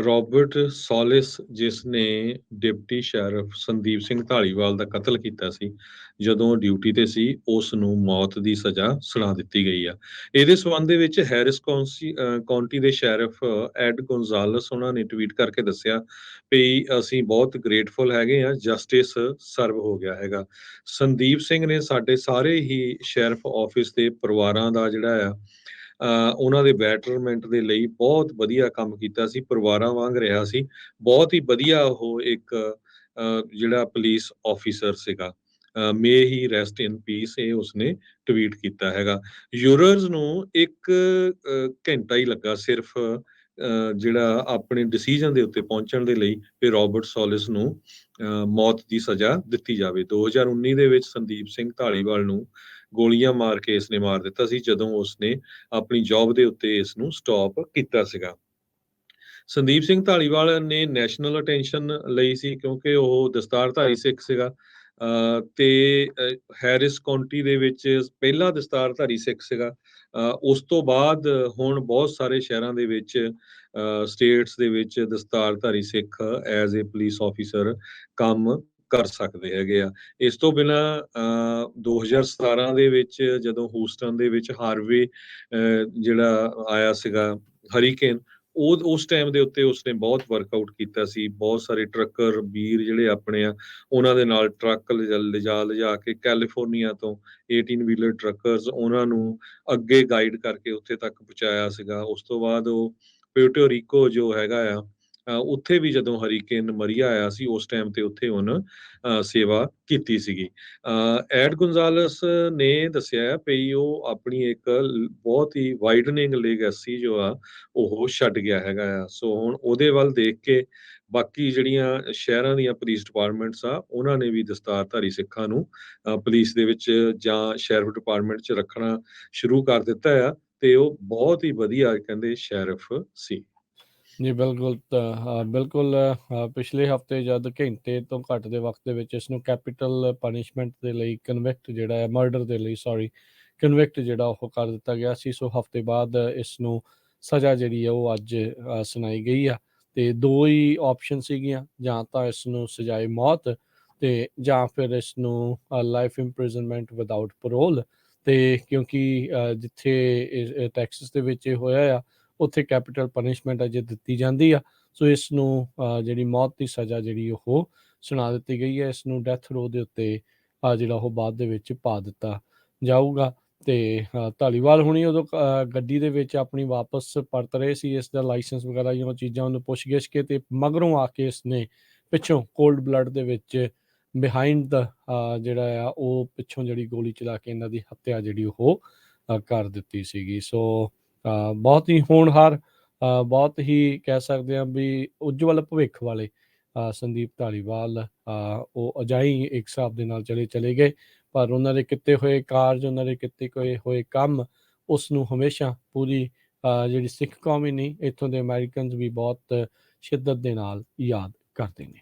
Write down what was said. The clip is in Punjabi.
ਰੋਬਰਟ ਸੋਲਿਸ ਜਿਸ ਨੇ ਡਿਪਟੀ ਸ਼ੈਰਿਫ ਸੰਦੀਪ ਸਿੰਘ ਢਾਲੀਵਾਲ ਦਾ ਕਤਲ ਕੀਤਾ ਸੀ ਜਦੋਂ ਉਹ ਡਿਊਟੀ ਤੇ ਸੀ, ਉਸ ਨੂੰ ਮੌਤ ਦੀ ਸਜ਼ਾ ਸੁਣਾ ਦਿੱਤੀ ਗਈ ਆ। ਇਹਦੇ ਸਬੰਧ ਦੇ ਵਿੱਚ ਹੈਰਿਸ ਕਾਉਂਟੀ ਦੇ ਸ਼ੈਰਿਫ ਐਡ ਗੋਨਜ਼ਾਲਸ ਉਹਨਾਂ ਨੇ ਟਵੀਟ ਕਰਕੇ ਦੱਸਿਆ ਵੀ ਅਸੀਂ ਬਹੁਤ ਗ੍ਰੇਟਫੁਲ ਹੈਗੇ ਆ, ਜਸਟਿਸ ਸਰਵ ਹੋ ਗਿਆ ਹੈਗਾ। ਸੰਦੀਪ ਸਿੰਘ ਨੇ ਸਾਡੇ ਸਾਰੇ ਹੀ ਸ਼ੈਰਿਫ ਆਫਿਸ ਦੇ ਪਰਿਵਾਰਾਂ ਦਾ ਜਿਹੜਾ ਆ ਉਹਨਾਂ ਦੇ ਬੈਟਰਮੈਂਟ ਦੇ ਲਈ ਬਹੁਤ ਵਧੀਆ ਕੰਮ ਕੀਤਾ ਸੀ, ਪਰਿਵਾਰਾਂ ਵਾਂਗ ਰਿਹਾ ਸੀ। ਬਹੁਤ ਹੀ ਵਧੀਆ ਉਹ ਇੱਕ ਜਿਹੜਾ ਪੁਲਿਸ ਆਫੀਸਰ ਸੀਗਾ। ਮੇ ਹੀ ਰੈਸਟ ਇਨ ਪੀਸ, ਇਹ ਉਸਨੇ ਟਵੀਟ ਕੀਤਾ ਹੈਗਾ। ਯੂਰਰਸ ਨੂੰ ਇੱਕ ਘੰਟਾ ਹੀ ਲੱਗਾ ਸਿਰਫ ਜਿਹੜਾ ਆਪਣੇ ਡਿਸੀਜਨ ਦੇ ਉੱਤੇ ਪਹੁੰਚਣ ਦੇ ਲਈ ਕਿ ਰੋਬਰਟ ਸੋਲਿਸ ਨੂੰ ਮੌਤ ਦੀ ਸਜ਼ਾ ਦਿੱਤੀ ਜਾਵੇ। 2019 ਦੇ ਵਿੱਚ ਸੰਦੀਪ ਸਿੰਘ ਢਾਲੀਵਾਲ ਨੂੰ ਗੋਲੀਆਂ ਮਾਰ ਕੇ ਇਸਨੇ ਮਾਰ ਦਿੱਤਾ ਸੀ ਜਦੋਂ ਉਸਨੇ ਆਪਣੀ ਜੌਬ ਦੇ ਉੱਤੇ ਇਸ ਨੂੰ ਸਟਾਪ ਕੀਤਾ ਸੀਗਾ। ਸੰਦੀਪ ਸਿੰਘ ਢਾਲੀਵਾਲ ਨੇ ਨੈਸ਼ਨਲ ਅਟੈਂਸ਼ਨ ਲਈ ਸੀ ਕਿਉਂਕਿ ਉਹ ਦਸਤਾਰਧਾਰੀ ਸਿੱਖ ਸੀਗਾ ਤੇ ਹੈਰਿਸ ਕਾਉਂਟੀ ਦੇ ਵਿੱਚ ਪਹਿਲਾ ਦਸਤਾਰਧਾਰੀ ਸਿੱਖ ਸੀਗਾ। ਉਸ ਤੋਂ ਬਾਅਦ ਹੁਣ ਬਹੁਤ ਸਾਰੇ ਸ਼ਹਿਰਾਂ ਦੇ ਵਿੱਚ ਸਟੇਟਸ ਦੇ ਵਿੱਚ ਦਸਤਾਰਧਾਰੀ ਸਿੱਖ ਐਜ਼ ਏ ਪੁਲਿਸ ਆਫੀਸਰ ਕੰਮ ਕਰ ਸਕਦੇ ਹੈਗੇ ਆ। ਇਸ ਤੋਂ ਬਿਨਾਂ 2017 ਦੇ ਵਿੱਚ ਜਦੋਂ ਹੂਸਟਨ ਦੇ ਵਿੱਚ ਹਾਰਵੇ ਜਿਹੜਾ ਆਇਆ ਸੀਗਾ ਹਰੀਕੇਨ, ਉਹ ਉਸ ਟਾਈਮ ਦੇ ਉੱਤੇ ਉਸਨੇ ਬਹੁਤ ਵਰਕਆਊਟ ਕੀਤਾ ਸੀ। ਬਹੁਤ ਸਾਰੇ ਟਰੱਕਰ ਵੀਰ ਜਿਹੜੇ ਆਪਣੇ ਆ ਉਹਨਾਂ ਦੇ ਨਾਲ ਟਰੱਕ ਲਿਜਾ ਕੇ ਕੈਲੀਫੋਰਨੀਆ ਤੋਂ 18 ਵੀਲਰ ਟਰੱਕਰਸ ਉਹਨਾਂ ਨੂੰ ਅੱਗੇ ਗਾਈਡ ਕਰਕੇ ਉੱਥੇ ਤੱਕ ਪਹੁੰਚਾਇਆ ਸੀਗਾ। ਉਸ ਤੋਂ ਬਾਅਦ ਉਹ ਪਿਊਰਟੋ ਰੀਕੋ ਜੋ ਹੈਗਾ ਆ ਉੱਥੇ ਵੀ ਜਦੋਂ ਹਰੀਕੇਨ ਮਰੀਆ ਆਇਆ ਸੀ ਉਸ ਟਾਈਮ ਤੇ ਉੱਥੇ ਉਹਨ ਸੇਵਾ ਕੀਤੀ ਸੀਗੀ। ਐਡ ਗੁੰਜ਼ਾਲਸ ਨੇ ਦੱਸਿਆ ਵੀ ਉਹ ਆਪਣੀ ਇੱਕ ਬਹੁਤ ਹੀ ਵਾਈਡਨਿੰਗ ਲੈਗੇਸੀ ਜੋ ਆ ਉਹ ਛੱਡ ਗਿਆ ਹੈਗਾ ਆ। ਸੋ ਹੁਣ ਉਹਦੇ ਵੱਲ ਦੇਖ ਕੇ ਬਾਕੀ ਜਿਹੜੀਆਂ ਸ਼ਹਿਰਾਂ ਦੀਆਂ ਪੁਲਿਸ ਡਿਪਾਰਟਮੈਂਟਸ ਆ ਉਹਨਾਂ ਨੇ ਵੀ ਦਸਤਾਰਧਾਰੀ ਸਿੱਖਾਂ ਨੂੰ ਪੁਲਿਸ ਦੇ ਵਿੱਚ ਜਾਂ ਸ਼ੈਰਿਫ ਡਿਪਾਰਟਮੈਂਟ 'ਚ ਰੱਖਣਾ ਸ਼ੁਰੂ ਕਰ ਦਿੱਤਾ ਆ ਤੇ ਉਹ ਬਹੁਤ ਹੀ ਵਧੀਆ ਕਹਿੰਦੇ ਸ਼ੈਰਿਫ ਸੀ। ਜੀ ਬਿਲਕੁਲ, ਬਿਲਕੁਲ। ਪਿਛਲੇ ਹਫ਼ਤੇ ਜਦ ਘੰਟੇ ਤੋਂ ਘੱਟ ਦੇ ਵਕਤ ਦੇ ਵਿੱਚ ਇਸ ਨੂੰ ਕੈਪੀਟਲ ਪਨਿਸ਼ਮੈਂਟ ਦੇ ਲਈ ਕਨਵਿਕਟ ਜਿਹੜਾ ਹੈ ਮਰਡਰ ਦੇ ਲਈ ਕਨਵਿਕਟ ਜਿਹੜਾ ਉਹ ਕਰ ਦਿੱਤਾ ਗਿਆ ਸੀ। ਸੋ ਹਫ਼ਤੇ ਬਾਅਦ ਇਸ ਨੂੰ ਸਜ਼ਾ ਜਿਹੜੀ ਹੈ ਉਹ ਅੱਜ ਸੁਣਾਈ ਗਈ ਆ ਤੇ ਦੋ ਹੀ ਆਪਸ਼ਨ ਸੀਗੀਆਂ, ਜਾਂ ਤਾਂ ਇਸ ਨੂੰ ਸਜ਼ਾਏ ਮੌਤ ਤੇ ਜਾਂ ਫਿਰ ਇਸ ਨੂੰ ਲਾਈਫ ਇੰਪ੍ਰਿਜ਼ਨਮੈਂਟ ਵਿਦਆਊਟ ਪਰੋਲ। ਤੇ ਕਿਉਂਕਿ ਜਿੱਥੇ ਟੈਕਸਸ ਦੇ ਵਿੱਚ ਇਹ ਹੋਇਆ ਆ ਉੱਥੇ ਕੈਪੀਟਲ ਪਨਿਸ਼ਮੈਂਟ ਅਜੇ ਦਿੱਤੀ ਜਾਂਦੀ ਆ, ਸੋ ਇਸ ਨੂੰ ਜਿਹੜੀ ਮੌਤ ਦੀ ਸਜ਼ਾ ਜਿਹੜੀ ਉਹ ਸੁਣਾ ਦਿੱਤੀ ਗਈ ਹੈ। ਇਸ ਨੂੰ ਡੈਥ ਰੋ ਦੇ ਉੱਤੇ ਜਿਹੜਾ ਉਹ ਬਾਅਦ ਦੇ ਵਿੱਚ ਪਾ ਦਿੱਤਾ ਜਾਊਗਾ। ਤੇ ਧਾਲੀਵਾਲ ਹੁਣੀ ਉਦੋਂ ਗੱਡੀ ਦੇ ਵਿੱਚ ਆਪਣੀ ਵਾਪਸ ਪਰਤ ਰਹੇ ਸੀ, ਇਸ ਦਾ ਲਾਇਸੈਂਸ ਵਗੈਰਾ ਉਹ ਚੀਜ਼ਾਂ ਉਹਨੂੰ ਪੁੱਛ ਗਿੱਛ ਕੇ ਤੇ ਮਗਰੋਂ ਆ ਕੇ ਇਸਨੇ ਪਿੱਛੋਂ ਕੋਲਡ ਬਲੱਡ ਦੇ ਵਿੱਚ ਬਿਹਾਈਂਡ ਦਾ ਜਿਹੜਾ ਆ ਉਹ ਪਿੱਛੋਂ ਜਿਹੜੀ ਗੋਲੀ ਚਲਾ ਕੇ ਇਹਨਾਂ ਦੀ ਹੱਤਿਆ ਜਿਹੜੀ ਉਹ ਕਰ ਦਿੱਤੀ ਸੀਗੀ। ਸੋ ਬਹੁਤ ਹੀ ਹੋਣਹਾਰ, ਬਹੁਤ ਹੀ ਕਹਿ ਸਕਦੇ ਹਾਂ ਵੀ ਉਜਵਲ ਭਵਿੱਖ ਵਾਲੇ ਸੰਦੀਪ ਧਾਲੀਵਾਲ ਉਹ ਅਜਾਈ ਇੱਕ ਹਿਸਾਬ ਦੇ ਨਾਲ ਚਲੇ ਗਏ, ਪਰ ਉਹਨਾਂ ਦੇ ਕੀਤੇ ਹੋਏ ਕਾਰਜ, ਉਹਨਾਂ ਦੇ ਕੀਤੇ ਹੋਏ ਕੰਮ ਉਸ ਨੂੰ ਹਮੇਸ਼ਾ ਪੂਰੀ ਜਿਹੜੀ ਸਿੱਖ ਕੌਮ ਹੀ ਨਹੀਂ, ਇੱਥੋਂ ਦੇ ਅਮੈਰੀਕਨਸ ਵੀ ਬਹੁਤ ਸ਼ਿੱਦਤ ਦੇ ਨਾਲ ਯਾਦ ਕਰਦੇ ਨੇ।